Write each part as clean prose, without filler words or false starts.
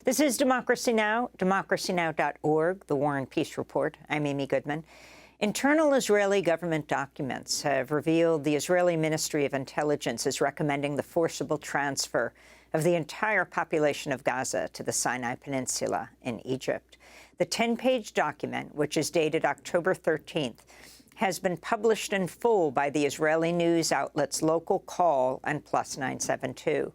This is Democracy Now!, democracynow.org, the War and Peace Report. I'm Amy Goodman. Internal Israeli government documents have revealed the Israeli Ministry of Intelligence is recommending the forcible transfer of the entire population of Gaza to the Sinai Peninsula in Egypt. The 10-page document, which is dated October 13th, has been published in full by the Israeli news outlets Local Call and Plus 972.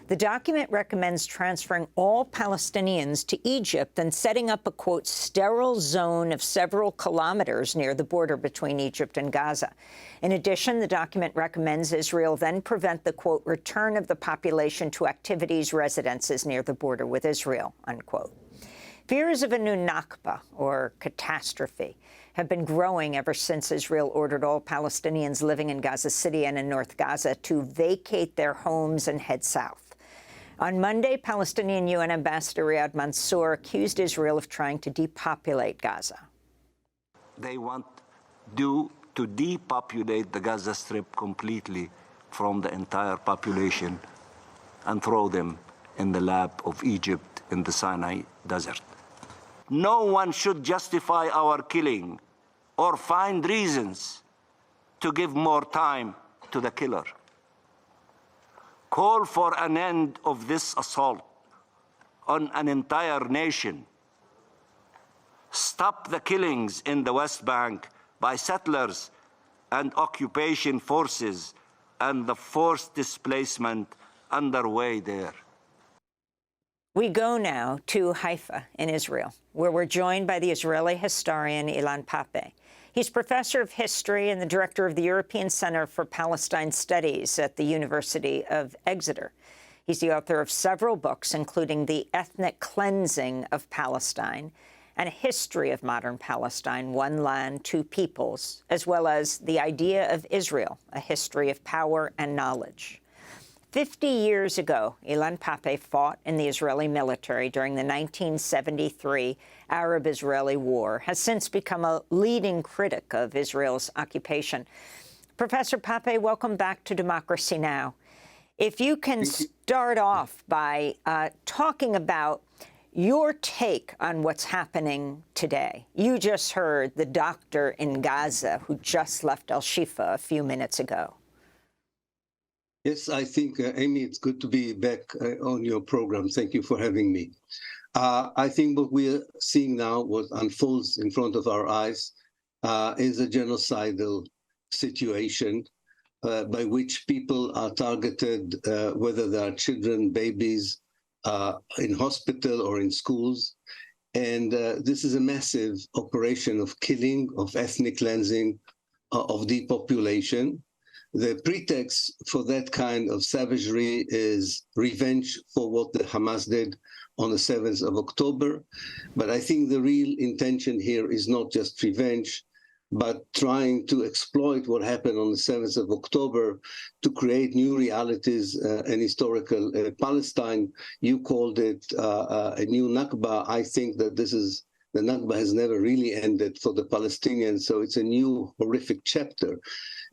The document recommends transferring all Palestinians to Egypt and setting up a, quote, sterile zone of several kilometers near the border between Egypt and Gaza. In addition, the document recommends Israel then prevent the, quote, return of the population to activities, residences near the border with Israel, unquote. Fears of a new Nakba, or catastrophe, have been growing ever since Israel ordered all Palestinians living in Gaza City and in North Gaza to vacate their homes and head south. On Monday, Palestinian UN Ambassador Riyad Mansour accused Israel of trying to depopulate Gaza. They want to depopulate the Gaza Strip completely from the entire population and throw them in the lap of Egypt in the Sinai Desert. No one should justify our killing or find reasons to give more time to the killer. Call for an end of this assault on an entire nation. Stop the killings in the West Bank by settlers and occupation forces and the forced displacement underway there. We go now to Haifa in Israel, where we're joined by the Israeli historian Ilan Pappé. He's professor of history and the director of the European Center for Palestine Studies at the University of Exeter. He's the author of several books, including The Ethnic Cleansing of Palestine and History of Modern Palestine, One Land, Two Peoples, as well as The Idea of Israel, A History of Power and Knowledge. 50 years ago, Ilan Pappé fought in the Israeli military during the 1973 Arab-Israeli War, has since become a leading critic of Israel's occupation. Professor Pappé, welcome back to Democracy Now! If you can start off by talking about your take on what's happening today. You just heard the doctor in Gaza who just left Al-Shifa a few minutes ago. Yes, I think, Amy, it's good to be back on your program. Thank you for having me. I think what we are seeing now, what unfolds in front of our eyes, is a genocidal situation by which people are targeted, whether they are children, babies, in hospital or in schools. And this is a massive operation of killing, of ethnic cleansing, of depopulation. The pretext for that kind of savagery is revenge for what the Hamas did on the 7th of October. But I think the real intention here is not just revenge, but trying to exploit what happened on the 7th of October to create new realities and historical Palestine. You called it a new Nakba. I think that the Nakba has never really ended for the Palestinians, so it's a new horrific chapter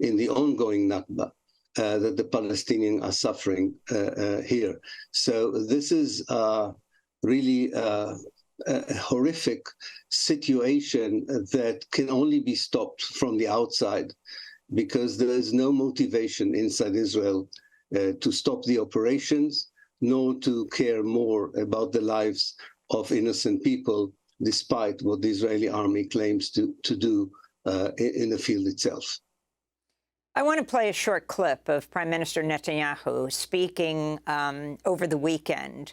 in the ongoing Nakba that the Palestinians are suffering here. So this is really a horrific situation that can only be stopped from the outside, because there is no motivation inside Israel to stop the operations, nor to care more about the lives of innocent people, despite what the Israeli army claims to do in the field itself. I want to play a short clip of Prime Minister Netanyahu speaking over the weekend.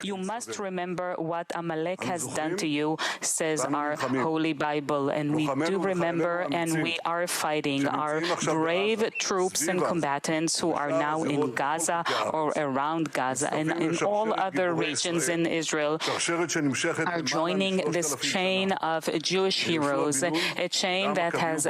You must remember what Amalek has done to you, says our Holy Bible, and we do remember, and we are fighting. Our brave troops and combatants who are now in Gaza or around Gaza and in all other regions in Israel are joining this chain of Jewish heroes, a chain that has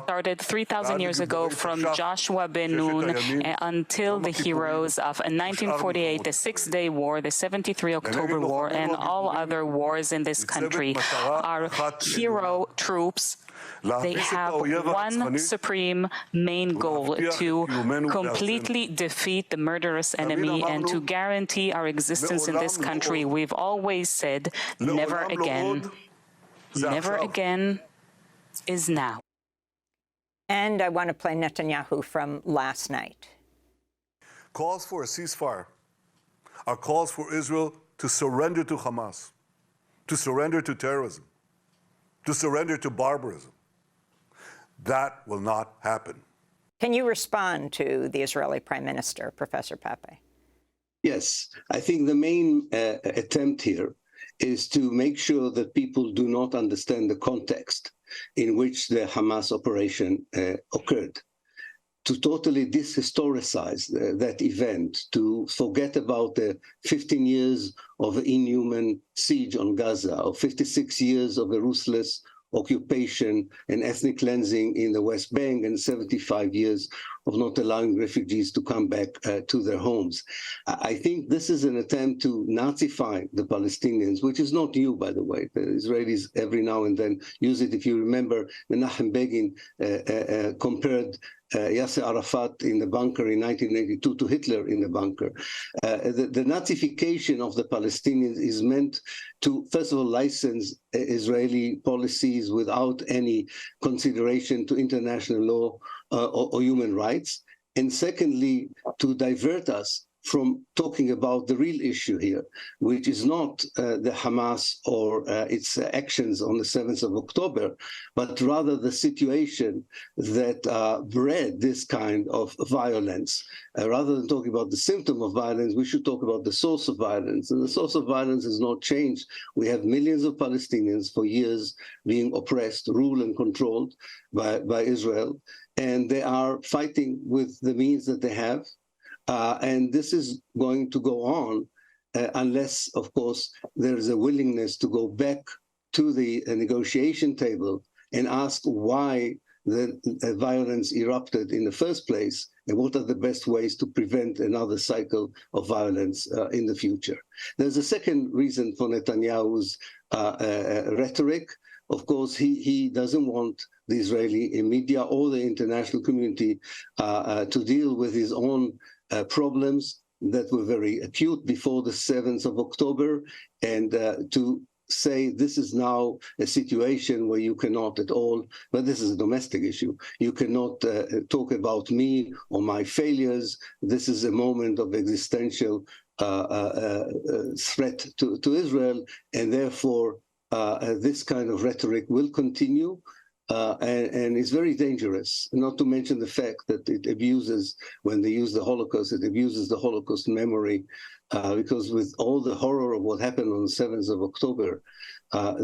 started 3,000 years ago from Joshua ben Nun until the heroes of 1948, the Six-Day War, the 73 73 October War and all other wars in this country. Our hero troops, they have one supreme main goal: to completely defeat the murderous enemy and to guarantee our existence in this country. We've always said, never again. Never again is now. And I want to play Netanyahu from last night. Calls for a ceasefire are calls for Israel to surrender to Hamas, to surrender to terrorism, to surrender to barbarism. That will not happen. Can you respond to the Israeli Prime Minister, Professor Pappé? Yes, I think the main attempt here is to make sure that people do not understand the context in which the Hamas operation occurred, to totally dishistoricize that event, to forget about the 15 years of inhuman siege on Gaza, or 56 years of a ruthless occupation and ethnic cleansing in the West Bank, and 75 years of not allowing refugees to come back to their homes. I think this is an attempt to Nazify the Palestinians, which is not new, by the way. The Israelis every now and then use it. If you remember, Menachem Begin compared Yasser Arafat in the bunker in 1982 to Hitler in the bunker. The Nazification of the Palestinians is meant to, first of all, license Israeli policies without any consideration to international law or human rights, and secondly, to divert us from talking about the real issue here, which is not the Hamas or its actions on the 7th of October, but rather the situation that bred this kind of violence. Rather than talking about the symptom of violence, we should talk about the source of violence. And the source of violence has not changed. We have millions of Palestinians for years being oppressed, ruled and controlled by Israel, and they are fighting with the means that they have. And this is going to go on unless, of course, there is a willingness to go back to the negotiation table and ask why the violence erupted in the first place and what are the best ways to prevent another cycle of violence in the future. There's a second reason for Netanyahu's rhetoric. Of course, he doesn't want the Israeli media or the international community to deal with his own problems that were very acute before the 7th of October, and to say this is now a situation where you cannot at all, but this is a domestic issue, you cannot talk about me or my failures. This is a moment of existential threat to Israel, and therefore this kind of rhetoric will continue. And it's very dangerous, not to mention the fact that it abuses, when they use the Holocaust, it abuses the Holocaust memory, because with all the horror of what happened on the 7th of October,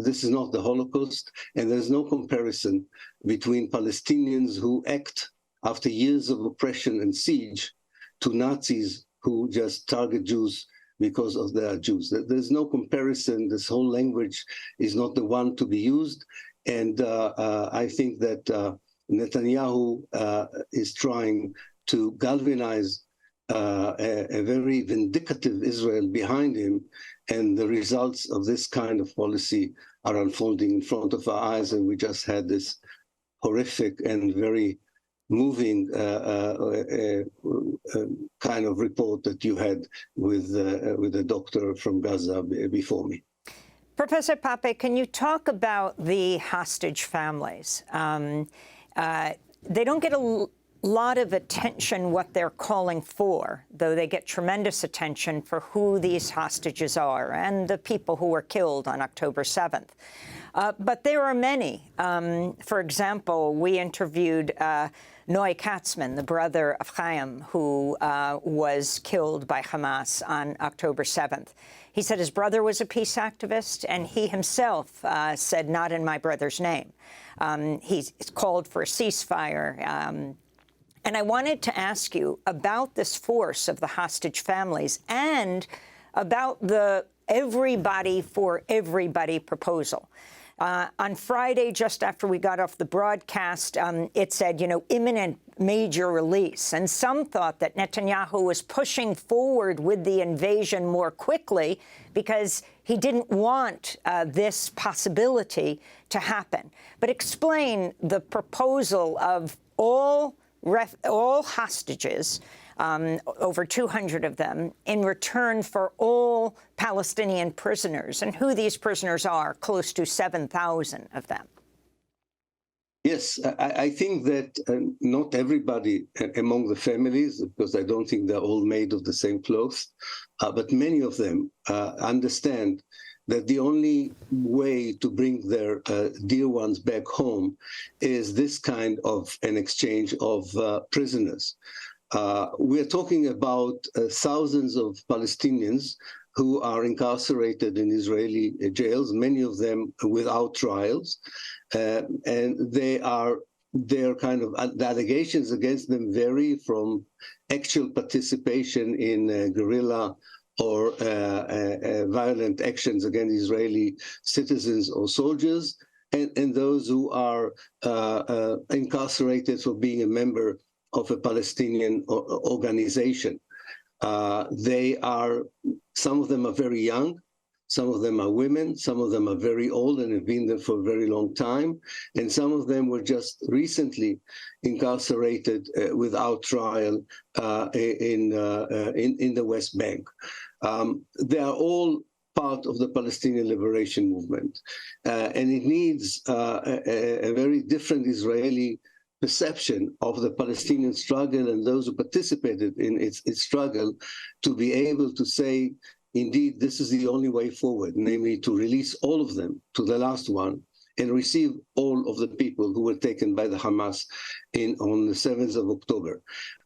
this is not the Holocaust, and there's no comparison between Palestinians who act after years of oppression and siege to Nazis who just target Jews because of they are Jews. There's no comparison. This whole language is not the one to be used. And I think that Netanyahu is trying to galvanize a very vindictive Israel behind him, and the results of this kind of policy are unfolding in front of our eyes, and we just had this horrific and very moving kind of report that you had with the doctor from Gaza before me. Professor Pappé, can you talk about the hostage families? They don't get a lot of attention what they're calling for, though they get tremendous attention for who these hostages are and the people who were killed on October 7th. But there are many. For example, we interviewed Noy Katzman, the brother of Chaim, who was killed by Hamas on October 7th. He said his brother was a peace activist, and he himself said, not in my brother's name. He's called for a ceasefire. And I wanted to ask you about this force of the hostage families and about the everybody for everybody proposal. On Friday, just after we got off the broadcast, it said, imminent major release. And some thought that Netanyahu was pushing forward with the invasion more quickly because he didn't want this possibility to happen. But explain the proposal of all hostages, over 200 of them, in return for all Palestinian prisoners, and who these prisoners are, close to 7,000 of them. Yes, I think that not everybody among the families, because I don't think they're all made of the same cloth, but many of them understand that the only way to bring their dear ones back home is this kind of an exchange of prisoners. We're talking about thousands of Palestinians who are incarcerated in Israeli jails, many of them without trials, and the allegations against them vary from actual participation in guerrilla or violent actions against Israeli citizens or soldiers, and those who are incarcerated for being a member of a Palestinian organization. Some of them are very young, some of them are women, some of them are very old and have been there for a very long time, and some of them were just recently incarcerated without trial in the West Bank. They are all part of the Palestinian liberation movement, and it needs a very different Israeli perception of the Palestinian struggle and those who participated in its struggle to be able to say, indeed, this is the only way forward, namely to release all of them to the last one and receive all of the people who were taken by the Hamas on the 7th of October.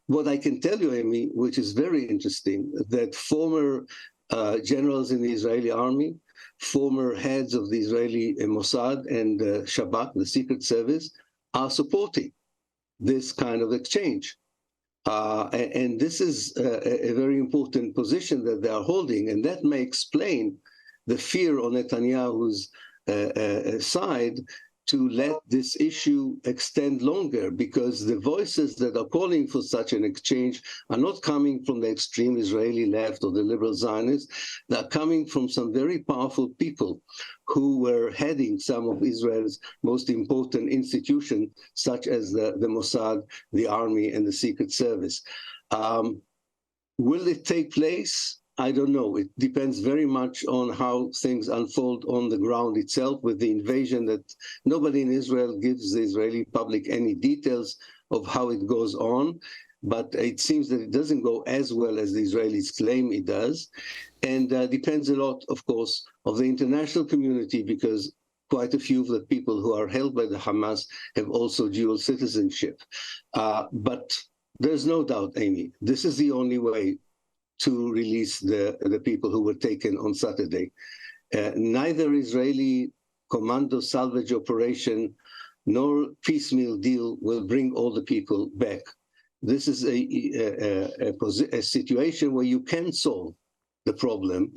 What I can tell you, Amy, which is very interesting, that former generals in the Israeli army, former heads of the Israeli Mossad and Shabak, the Secret Service, are supporting this kind of exchange. And this is a very important position that they are holding, and that may explain the fear on Netanyahu's side to let this issue extend longer, because the voices that are calling for such an exchange are not coming from the extreme Israeli left or the liberal Zionists. They're coming from some very powerful people who were heading some of Israel's most important institutions, such as the Mossad, the army, and the Secret Service. Will it take place? I don't know. It depends very much on how things unfold on the ground itself with the invasion, that nobody in Israel gives the Israeli public any details of how it goes on. But it seems that it doesn't go as well as the Israelis claim it does. And depends a lot, of course, of the international community, because quite a few of the people who are held by the Hamas have also dual citizenship. But there's no doubt, Amy, this is the only way to release the people who were taken on Saturday. Neither Israeli commando salvage operation nor piecemeal deal will bring all the people back. This is a situation where you can solve the problem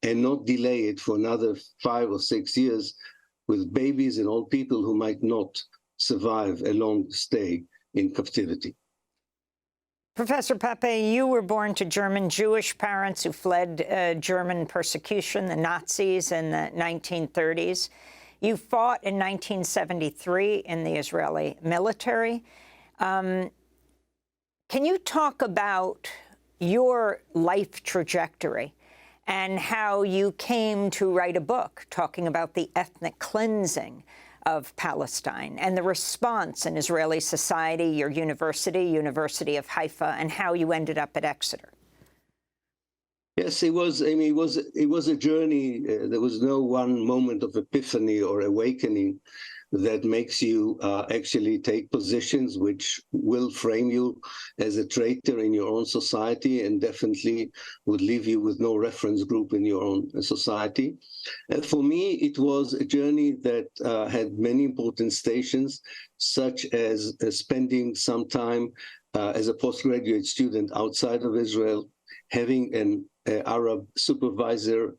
and not delay it for another 5 or 6 years with babies and old people who might not survive a long stay in captivity. Professor Pappé, you were born to German Jewish parents who fled German persecution, the Nazis, in the 1930s. You fought in 1973 in the Israeli military. Can you talk about your life trajectory and how you came to write a book talking about the ethnic cleansing of Palestine and the response in Israeli society, your university, University of Haifa, and how you ended up at Exeter? Yes, it was. I mean, it was a journey. There was no one moment of epiphany or awakening that makes you actually take positions which will frame you as a traitor in your own society, and definitely would leave you with no reference group in your own society. For me, it was a journey that had many important stations, such as spending some time as a postgraduate student outside of Israel, having an Arab supervisor,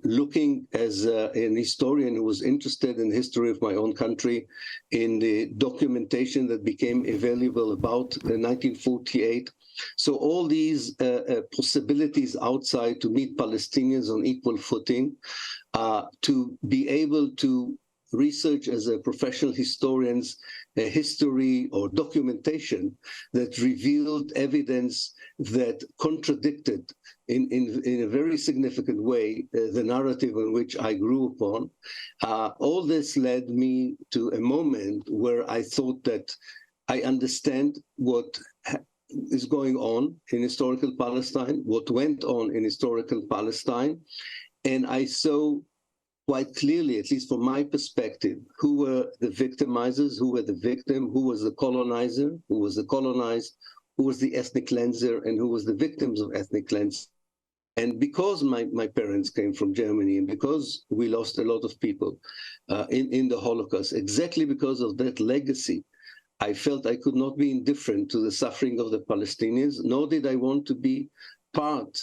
looking as an historian who was interested in the history of my own country, in the documentation that became available about 1948. So all these possibilities outside to meet Palestinians on equal footing, to be able to research as a professional historians a history or documentation that revealed evidence that contradicted in a very significant way the narrative on which I grew upon. All this led me to a moment where I thought that I understand what is going on in historical Palestine, what went on in historical Palestine, and I saw quite clearly, at least from my perspective, who were the victimizers, who were the victim, who was the colonizer, who was the colonized, who was the ethnic cleanser, and who was the victims of ethnic cleansing. And because my parents came from Germany, and because we lost a lot of people in the Holocaust, exactly because of that legacy, I felt I could not be indifferent to the suffering of the Palestinians, nor did I want to be part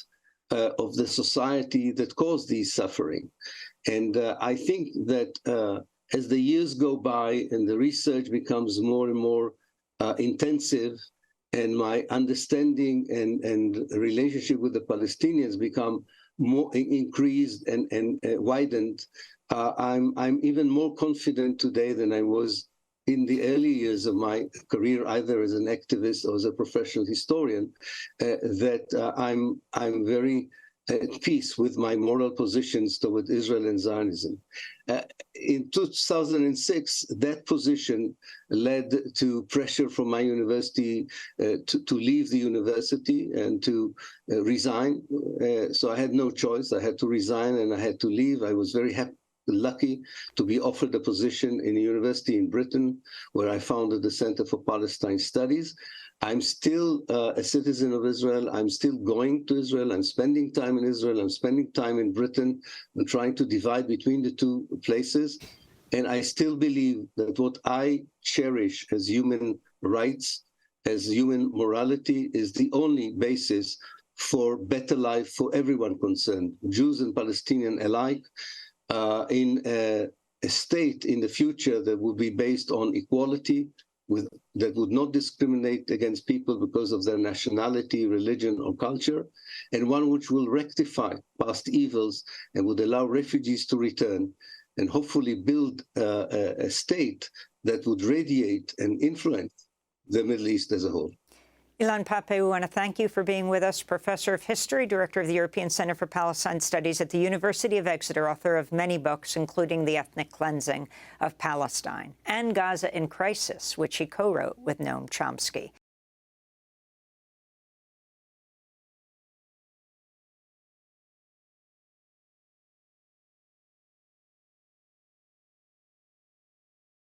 of the society that caused these suffering. And I think that as the years go by and the research becomes more and more intensive, and my understanding and relationship with the Palestinians become more increased and widened, I'm even more confident today than I was in the early years of my career, either as an activist or as a professional historian, that I'm very at peace with my moral positions toward Israel and Zionism. In 2006, that position led to pressure from my university to leave the university and to resign. So I had no choice. I had to resign and I had to leave. I was very lucky to be offered a position in a university in Britain, where I founded the Center for Palestine Studies. I'm still a citizen of Israel. I'm still going to Israel. I'm spending time in Israel. I'm spending time in Britain. I'm trying to divide between the two places. And I still believe that what I cherish as human rights, as human morality, is the only basis for better life for everyone concerned, Jews and Palestinians alike, in a state in the future that would be based on equality, that would not discriminate against people because of their nationality, religion, or culture, and one which will rectify past evils and would allow refugees to return, and hopefully build a state that would radiate and influence the Middle East as a whole. Ilan Pappé, we want to thank you for being with us, Professor of History, Director of the European Center for Palestine Studies at the University of Exeter, author of many books, including The Ethnic Cleansing of Palestine and Gaza in Crisis, which he co-wrote with Noam Chomsky.